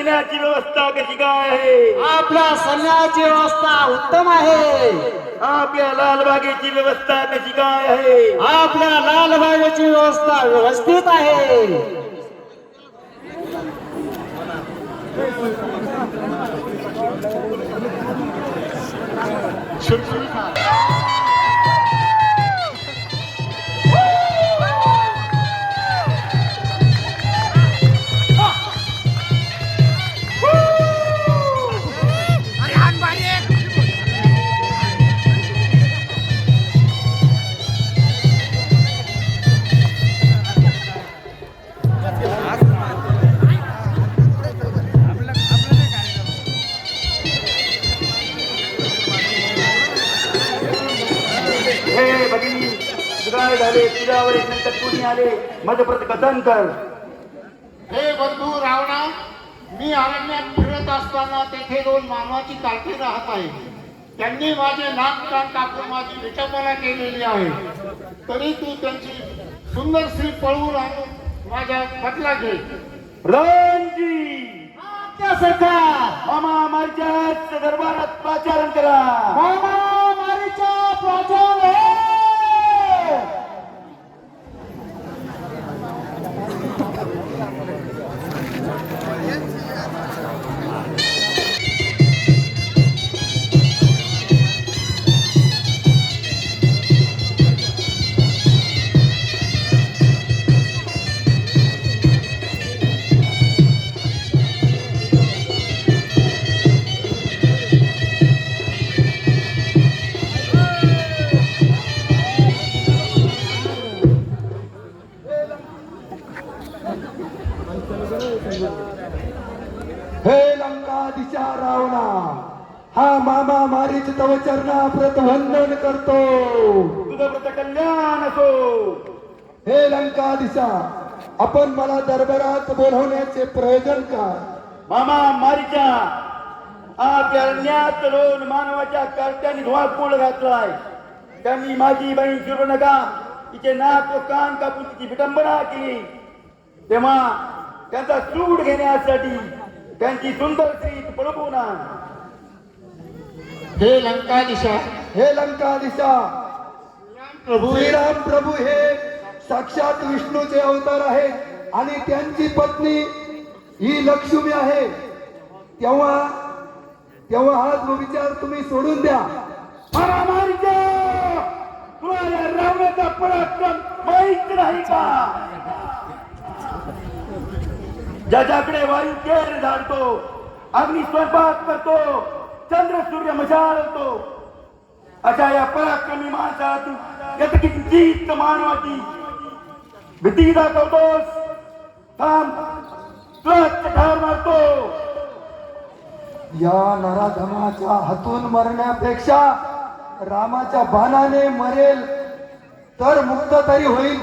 सैन्याची व्यवस्था कशी काय आहे? आपल्या सैन्याची व्यवस्था उत्तम आहे. आपल्या लालबागेची व्यवस्था कशी काय आहे? आपल्या लालबागेची व्यवस्था व्यवस्थित आहे. हे भगिनी काय झाले? तुझ्यावर एक नंतर कुणी आले मध्यप्रत कथन कर. हे बंधू रावणा, मी अरण्यात फिरत असताना तेथे दोन मानवाची काठी राहत आहे. त्यांनी माझे नाक कान कापून माझी विटंबना केलेली आहे. तरी तू त्यांची सुंदर स्त्री पळवून आणून माझ्या पटला घे. प्रधानजी, सरकार मामा मार्जाच्या दरबारात पाचारण करा. महामारीचा प्राचार आहे. हे लंकाधीशा रावणा, हा मामा मारीच तव चरणा प्रत वंदन करतो. तुझं व्रत कल्याण असो. हे लंकाधीशा, आपण मला दरबारात बोलवण्याचे प्रयोजन काय? मामा मारीच्या आपल्या अरण्यात दोन मानवाच्या कार्ट्याने धुवाकूळ घातलाय. त्यांनी माझी बहीण शिरोनका तिचे नाक व कान कापून तिची विटंबना केली. तेव्हा त्यांचा सूड घेण्यासाठी त्यांची सुंदर स्त्री पळवून आण. हे लंकाधीशा, हे लंकाधीशा, प्रभू श्रीराम प्रभू हे साक्षात विष्णूचे अवतार आहेत आणि त्यांची पत्नी ही लक्ष्मी आहे. तेव्हा हा जो विचार तुम्ही सोडून द्या. मामा मारीच्या तुला या रावणाचा पराक्रम माहित नाही का? ज्याच्याकडे वायू केर झाडतो, अग्नी स्वयंपाक करतो, चंद्र सूर्य मशालतो, अशा या पराक्रमी माणसाला तू यात किंचित मानवाची भीती दाखवतोस? थांब, तुला ठार मारतो. या नराधमाच्या हातून मरण्यापेक्षा रामाच्या बाणाने मरेल तर मुक्त तरी होईल.